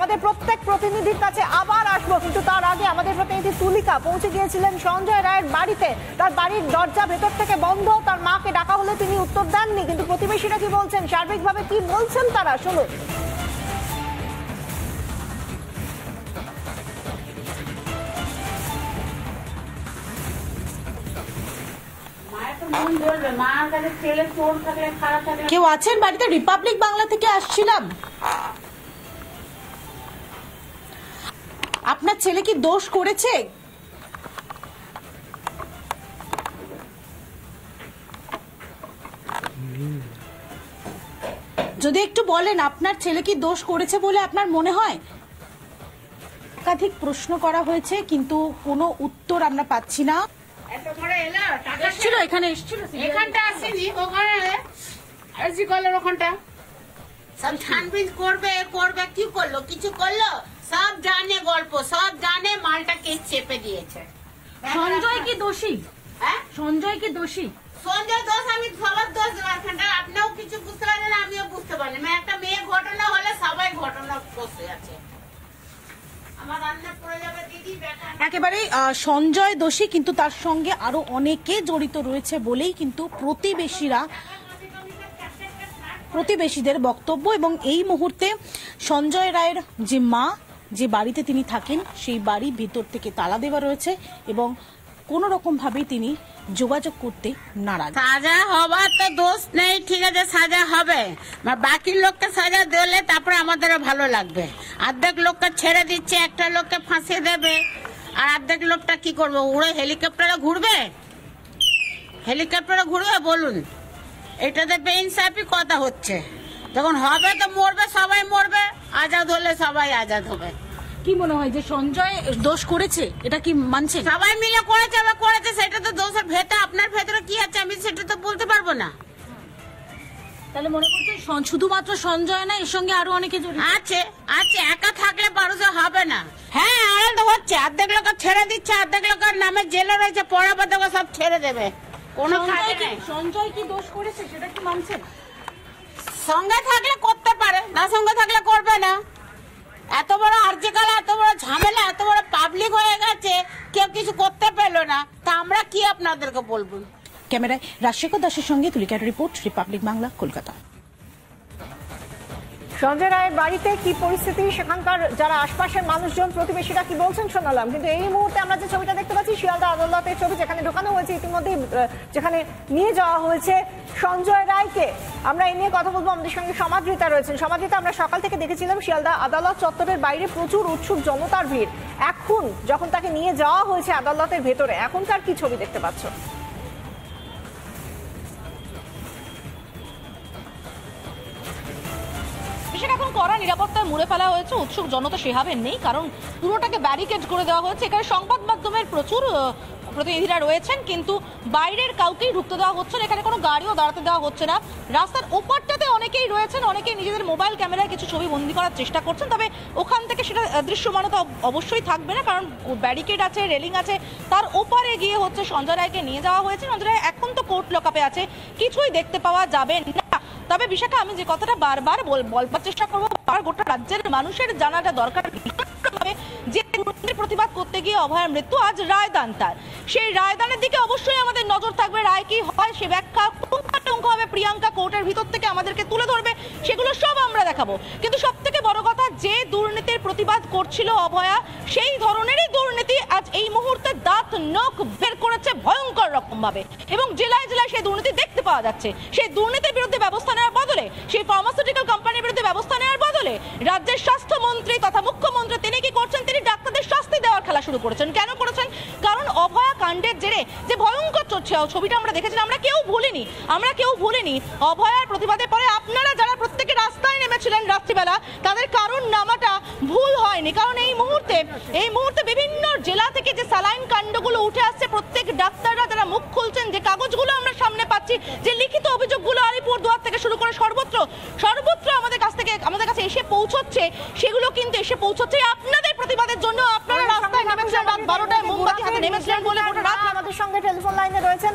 আমাদের প্রত্যেক প্রতিনিধির কাছে আবার আসবো, কিন্তু তার আগে আমাদের প্রতিনিধি তুলিকা পৌঁছে গিয়েছিলেন সঞ্জয় রায়ের বাড়িতে। তার বাড়ির দরজা ভেতর থেকে বন্ধ, তার মাকে ডাকা হলে তিনি উত্তর দেননি। কিন্তু প্রতিবেশীরা কি বলছেন, সার্বিকভাবে কি বলছেন তারা, শুনুন। কেউ আছেন বাড়িতে? রিপাবলিক বাংলা থেকে আসছিলাম। আপনার ছেলে কি দোষ করেছে? যদি একটু বলেন, আপনার ছেলে কি দোষ করেছে বলে আপনার মনে হয়? একাধিক প্রশ্ন করা হয়েছে কিন্তু কোনো উত্তর আমরা পাচ্ছি না। এখানে এসেছিল, এখানটা আসেনি, ওখানে ওখানটা সব ছানবিন করবে কি করলো, কিছু করলো, সব জানে গল্প, সব জানে, মালটাকে চেপে দিয়েছে। সঞ্জয় কি দোষী? হ্যাঁ, সঞ্জয় কি দোষী? সঞ্জয় দোষ, আমি সবার দোষ এখানটা। আপনিও কিছু বুঝতে পারেন, আমিও বুঝতে পারি না। একটা মেয়ে ঘটনা হলে সবাই ঘটনা বসে আছে। আমার রান্না পড়ে যাবে দিদি। একেবারে সঞ্জয় দোষী, কিন্তু তার সঙ্গে আরো অনেকে জড়িত রয়েছে বলেই কিন্তু প্রতিবেশীদের বক্তব্য। এবং এই মুহূর্তে সঞ্জয় রায়ের যে মা, যে বাড়িতে তিনি থাকেন, সেই বাড়ি ভেতর থেকে তালা দেওয়া রয়েছে এবং কোনো রকম ভাবে তিনি যোগাযোগ করতে নারাজ। সাজা হবার তো দোষ নেই, ঠিক আছে, সাজা হবে। বাকি লোককে সাজা দিলে তারপরে আমাদেরও ভালো লাগবে। অর্ধেক লোককে ছেড়ে দিচ্ছে, একটা লোককে ফাঁসিয়ে দেবে, আর অর্ধেক লোকটা কি করবো, উড়ে হেলিকপ্টারে ঘুরবে? হেলিকপ্টারে ঘুরবে বলুন? এটাতে বেইনসাফি কথা হচ্ছে। যখন হবে তো মরবে, সবাই মরবে, আজাদ হলে সবাই আজাদ হবে। কি মনে হয় যে সঞ্জয় দোষ করেছে? এটা কি মানছে? সবাই মিলে করেছে বা করেছে, সেটা তো দোষের ভেতরে, আপনার ভেতরে কি আছে আমি সেটা তো বলতে পারবো না। তাহলে মনে করছেন শুধুমাত্র সঞ্জয় না, এর সঙ্গে আরো অনেকে জড়িত আছে? আছে, একা থাকলে মানুষে হবে না। হ্যাঁ, আনন্দ হচ্ছে, অর্ধেক লোক ছেড়ে দিচ্ছে, অর্ধেক লোকের নামে জেলে রয়েছে, পড়াবে দেবে, সব ছেড়ে দেবে। কোনো সঞ্জয় কি দোষ করেছে সেটা কি মানছেন? সঙ্গে থাকলে করতে পারে, না সঙ্গে থাকলে করবে না। এত বড় আর্জিকাল, এত বড় ঝামেলা, এত বড় পাবলিক হয়ে গেছে, কেউ কিছু করতে পেলো না, তা আমরা কি আপনাদেরকে বলবো? ক্যামেরায় রাজশেখর দাসের সঙ্গে তুলিকার রিপোর্ট, রিপাবলিক বাংলা, কলকাতা। সঞ্জয় রায়ের বাড়িতে কি পরিস্থিতি, সেখানকার যারা আশপাশের মানুষজন, প্রতিবেশীরা কি বলছেন শোনালাম। কিন্তু এই মুহূর্তে আমরা যে ছবিটা দেখতে পাচ্ছি, শিয়ালদা আদালতের ছবি, যেখানে ঢোকানো হয়েছে ইতিমধ্যে, যেখানে নিয়ে যাওয়া হয়েছে সঞ্জয় রায়কে। আমরা এই নিয়ে কথা বলবো, আমাদের সঙ্গে সমাদৃতা রয়েছেন। সমাদৃতা, আমরা সকাল থেকে দেখেছিলাম শিয়ালদা আদালত চত্বরের বাইরে প্রচুর উৎসুক জনতার ভিড়। এখন যখন তাকে নিয়ে যাওয়া হয়েছে আদালতের ভেতরে, এখনকার কি ছবি দেখতে পাচ্ছ? এখন কড়া নিরাপত্তায় মুড়ে ফেলা হয়েছে, উৎসুক জনতা সেভাবে নেই, কারণ পুরোটাকে ব্যারিকেড করে দেওয়া হয়েছে। এখানে সংবাদ মাধ্যমের প্রচুর প্রতিনিধিরা রয়েছেন, কিন্তু বাইরের কাউকেই ঢুকতে দেওয়া হচ্ছে না। এখানে কোনো গাড়িও দাঁড়াতে দেওয়া হচ্ছে না। রাস্তার ওপারটাতে অনেকেই রয়েছেন, অনেকেই নিজেদের মোবাইল ক্যামেরায় কিছু ছবি বন্দি করার চেষ্টা করছেন, তবে ওখান থেকে সেটা দৃশ্যমানতা অবশ্যই থাকবে না, কারণ ব্যারিকেড আছে, রেলিং আছে। তার ওপারে গিয়ে হচ্ছে সঞ্জয় রায়কে নিয়ে যাওয়া হয়েছে। সঞ্জয় রায় এখন তো কোর্ট লকআপে আছে, কিছুই দেখতে পাওয়া যাবে না। তবে বিশাখা, আমি যে কথাটা বারবার বলবার চেষ্টা করবো, গোটা রাজ্যের মানুষের জানাটা দরকার, যে প্রতিবাদ করতে গিয়ে অভয়ার মৃত্যু, আজ রায়দান তার, সেই রায়দানের দিকে অবশ্যই আমাদের নজর থাকবে। রায় কি হয় সে ব্যাখ্যা পুঙ্খানুপুঙ্খভাবে প্রিয়াঙ্কা কোর্টের ভিতর থেকে আমাদেরকে তুলে ধরবে, সেগুলো সব আমরা দেখাবো। কিন্তু সব থেকে বড় কথা, যে দুর্নীতির প্রতিবাদ করছিল অভয়া, সেই ধরনেরই দুর্নীতি আজ এই মুহূর্তে দাঁত নখ বের করেছে ভয়ঙ্কর রকম ভাবে, এবং জেলায় জেলায় সেই দুর্নীতি দেখতে পাওয়া যাচ্ছে। সেই দুর্নীতির বিরুদ্ধে ব্যবস্থা নেওয়ার বদলে, সেই ফার্মাসিউটিক্যাল কোম্পানির বিরুদ্ধে ব্যবস্থা নেওয়ার বদলে রাজ্যের স্বাস্থ্যমন্ত্রী তথা মুখ্যমন্ত্রী তিনি কি করছেন, তিনি ডাক্তারদের শাস্তি দেওয়ার খেলা শুরু করেছেন। কেন করেছেন? কারণ অভয়া কাণ্ডের জেরে যে ভয়ঙ্কর ছবিটা আমরা দেখেছিলাম, আমরা কেউ ভুলিনি। অভয়ার প্রতিবাদের পরে আপনারা যারা প্রত্যেকে রাস্তায় নেমেছিলেন রাত্রিবেলা, তাদের কারণ নামাটা ভুল হয়নি। কারণ এই মুহূর্তে বিভিন্ন জেলা থেকে যে সালাইন কাণ্ডগুলো উঠে আসছে, প্রত্যেক ডাক্তাররা যারা মুখ খুলছেন, যে কাগজগুলো আমরা সামনে পাচ্ছি, যে লিখিত অভিযোগগুলো আলিপুরদুয়ার থেকে শুরু করে সর্বত্র আমাদের কাছে এসে পৌঁছচ্ছে, সেগুলো কিন্তু এসে পৌঁছচ্ছে আপনাদের প্রতিবাদের জন্য। আপনারা রাস্তায় নেমেছিলেন রাত 12টায়, মোমবাতি হাতে নেমেছিলেন বলে গোটা রাত। আমাদের সঙ্গে টেলিফোন লাইনে রয়েছেন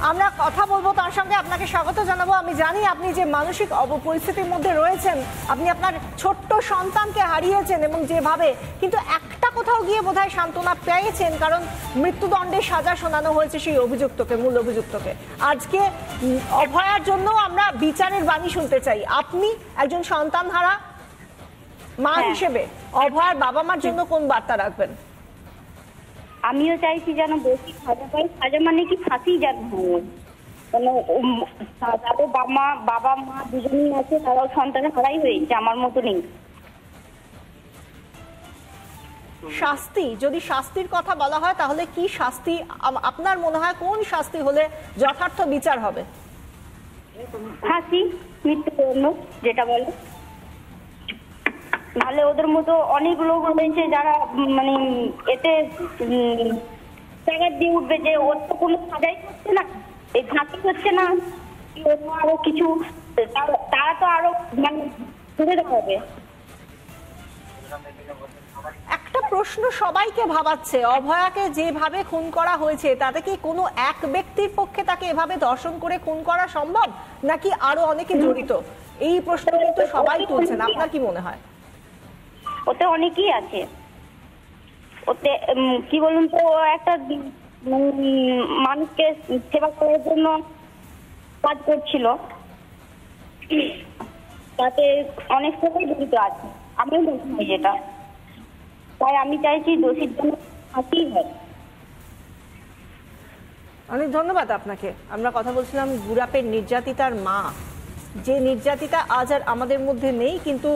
আমরা কথা বলবো তার সঙ্গে, আপনাকে স্বাগত জানাবো। আমি জানি আপনি যে মানসিক পরিস্থিতির মধ্যে রয়েছেন, আপনি আপনার ছোট্ট সন্তানকে হারিয়েছেন এবং যেভাবে, কিন্তু একটা কোথাও গিয়ে বোধহয় সান্ত্বনা পেয়েছেন, কারণ মৃত্যুদণ্ডের সাজা শোনানো হয়েছে সেই অভিযুক্তকে, মূল অভিযুক্তকে। আজকে অভয়ার জন্য আমরা বিচারের বাণী শুনতে চাই। আপনি একজন সন্তানহারা মা হিসেবে অভয়ার বাবা মার জন্য কোন বার্তা রাখবেন? আমিও চাইছি যেন বেশি সাজা পাই। সাজা মানে কি ফাঁসি যেন হয়, তাদের বাবা মা দুজনই আছে, তারাও সন্তান হারাই হয়েছে আমার মতো নেই। শাস্তি, যদি শাস্তির কথা বলা হয় তাহলে কি শাস্তি আপনার মনে হয়, কোন শাস্তি হলে যথার্থ বিচার হবে? ফাঁসি, মৃত্যুদণ্ড যেটা বলে। নাহলে ওদের মতো অনেক লোক রয়েছে যারা মানে এতে জায়গা দিয়ে উঠবে যে ওর তো কোনো সাজাই করছে না, এই ফাঁসি হচ্ছে না, আরো কিছু, তারা তো আরো মানে ঘুরে দেখাবে। একটা প্রশ্ন সবাইকে ভাবাচ্ছে, অভয়াকে যেভাবে খুন করা হয়েছে তাতে কি কোনো এক ব্যক্তির পক্ষে তাকে এভাবে ধর্ষণ করে খুন করা সম্ভব, নাকি আরো অনেকে জড়িত? এই প্রশ্ন কিন্তু সবাই তুলছেন, আপনার কি মনে হয়? ওতে অনেকেই আছে। ওতে কি বলুন তো, একটা মানুষকে সেবা করার জন্য কাজ করছিল, তাতে অনেক সবাই জড়িত আছে আমার মনে হয় যেটা। তাই আমি চাইছি দোষীর জন্য ফাঁসি হয়। অনেক ধন্যবাদ আপনাকে। আমরা কথা বলছিলাম গুরাপের নির্যাতিতার মা, যে নির্যাতিতা আজ আর আমাদের মধ্যে নেই, কিন্তু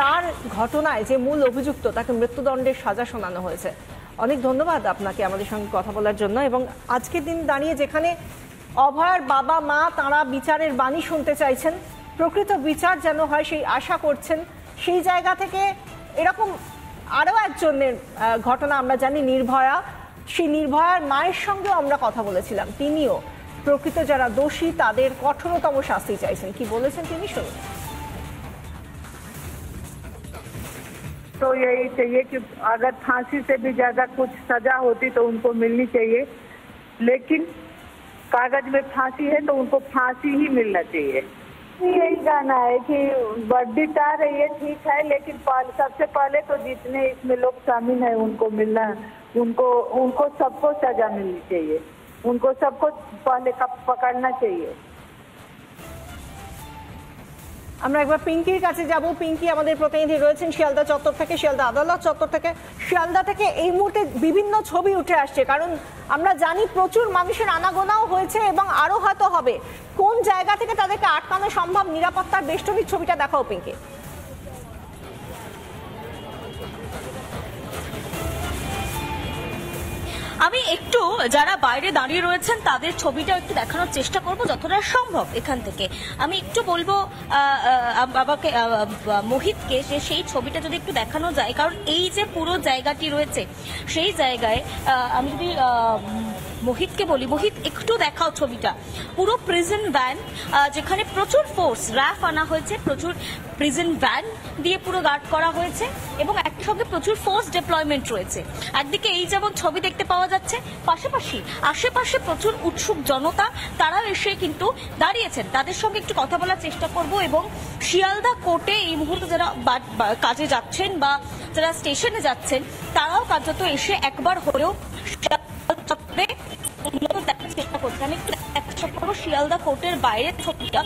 তার ঘটনায় যে মূল অভিযুক্ত তাকে মৃত্যুদণ্ডের সাজা শোনানো হয়েছে। অনেক ধন্যবাদ আপনাকে আমাদের সঙ্গে কথা বলার জন্য। এবং আজকের দিন দাঁড়িয়ে যেখানে অভয়ার বাবা মা তারা বিচারের বাণী শুনতে চাইছেন, প্রকৃত বিচার যেন হয় সেই আশা করছেন, সেই জায়গা থেকে এরকম আরও একজনের ঘটনা আমরা জানি, নির্ভয়া, সেই নির্ভয়ার মায়ের সঙ্গেও আমরা কথা বলেছিলাম। তিনিও প্রকৃত যারা দোষী তাদের কঠোরতম শাস্তি চাইছেন। কি বলেছেন তিনি, শুনুন। तो यही चाहिए कि अगर फांसी से भी ज्यादा कुछ सजा होती तो उनको मिलनी चाहिए, लेकिन कागज में फांसी है तो उनको फांसी ही मिलना चाहिए। यही कहना है कि वर्दी आ रही है, ठीक है, लेकिन सबसे पहले तो जितने इसमें लोग शामिल हैं उनको मिलना, उनको सबको सजा मिलनी चाहिए, उनको सबको पहले पकड़ना चाहिए। আমরা একবার পিঙ্কির কাছে যাব। পিঙ্কি আমাদের প্রতিনিধি রয়েছেন শিয়ালদা চত্বর থেকে, শিয়ালদা আদালত চত্বর থেকে। শিয়ালদা থেকে এই মুহূর্তে বিভিন্ন ছবি উঠে আসছে, কারণ আমরা জানি প্রচুর মানুষের আনাগোনাও হয়েছে এবং আরো হয়তো হবে। কোন জায়গা থেকে তাদেরকে আটকানো সম্ভব, নিরাপত্তার বেষ্টনীর ছবিটা দেখাও পিঙ্কি। আমি একটু যারা বাইরে দাঁড়িয়ে রয়েছেন তাদের ছবিটা একটু দেখানোর চেষ্টা করব যতটা সম্ভব এখান থেকে। আমি একটু বলবো বাবাকে, মোহিতকে, সেই ছবিটা যদি একটু দেখানো যায়, কারণ এই যে পুরো জায়গাটি রয়েছে সেই জায়গায় আমি যদি মোহিতকে বলি, মোহিত একটু দেখাও ছবিটা। পুরো প্রিজন ভ্যান, যেখানে প্রচুর ফোর্স র্যাফ আনা হয়েছে, প্রচুর প্রিজন ভ্যান দিয়ে পুরো গার্ড করা হয়েছে এবং একসঙ্গে প্রচুর ফোর্স ডিপ্লয়মেন্ট রয়েছে। একদিকে এই যেমন ছবি দেখতে পাওয়া যাচ্ছে, পাশাপাশি আশেপাশে প্রচুর উৎসুক জনতা, তারাও এসে কিন্তু দাঁড়িয়েছেন। তাদের সঙ্গে একটু কথা বলার চেষ্টা করব। এবং শিয়ালদা কোর্টে এই মুহূর্তে যারা কাজে যাচ্ছেন বা যারা স্টেশনে যাচ্ছেন, তারাও কার্যত এসে একবার হলেও চেষ্টা করছে। আমি একটু শিয়ালদা কোর্টের বাইরের ছবিটা,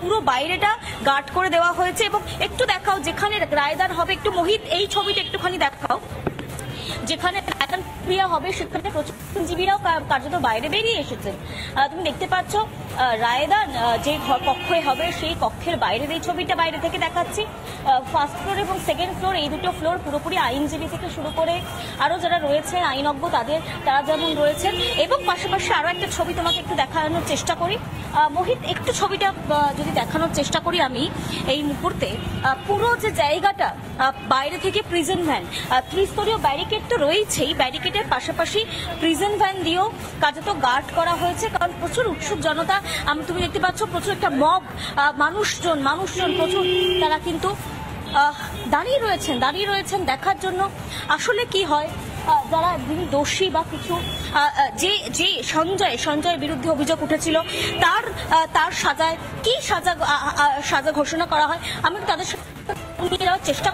পুরো বাইরেটা গার্ড করে দেওয়া হয়েছে এবং একটু দেখাও যেখানে রায়দান হবে। একটু মোহিত এই ছবিটা একটুখানি দেখাও, যেখানে রায়দান ক্রিয়া হবে সেখানে প্রচুর আইনজীবীরাও কার্যত বাইরে বেরিয়ে এসেছেন। তুমি দেখতে পাচ্ছ রায়দান যে কক্ষে হবে সেই কক্ষের বাইরের এই ছবিটা বাইরে থেকে দেখাচ্ছি। ফার্স্ট ফ্লোর এবং সেকেন্ড ফ্লোর, এই দুটো ফ্লোর পুরোপুরি আইনজীবী থেকে শুরু করে আরো যারা রয়েছেন আইনজ্ঞ তারা যেমন রয়েছেন। এবং পাশাপাশি আরো একটা ছবি তোমাকে একটু দেখানোর চেষ্টা করি। মোহিত একটু ছবিটা যদি দেখানোর চেষ্টা করি আমি এই মুহূর্তে, পুরো যে জায়গাটা বাইরে থেকে প্রিজন ভ্যান, ত্রিস্তরীয় ব্যারিকেড তো রয়েছেই, ব্যারিকেডের পাশাপাশি প্রিজন ভ্যান দিয়েও কার্যত গার্ড করা হয়েছে, কারণ প্রচুর উৎসুক জনতা। তুমি দেখতে পাচ্ছ প্রচুর একটা মব, মানুষজন প্রচুর, তারা কিন্তু দাঁড়িয়ে রয়েছেন দেখার জন্য আসলে কি হয়। যারা যিনি দোষী বা কিছু যে সঞ্জয়ের বিরুদ্ধে অভিযোগ উঠেছিল তার সাজায় কি সাজা ঘোষণা করা হয়, আমি তাদের সাথে নিয়ে যাওয়ার চেষ্টা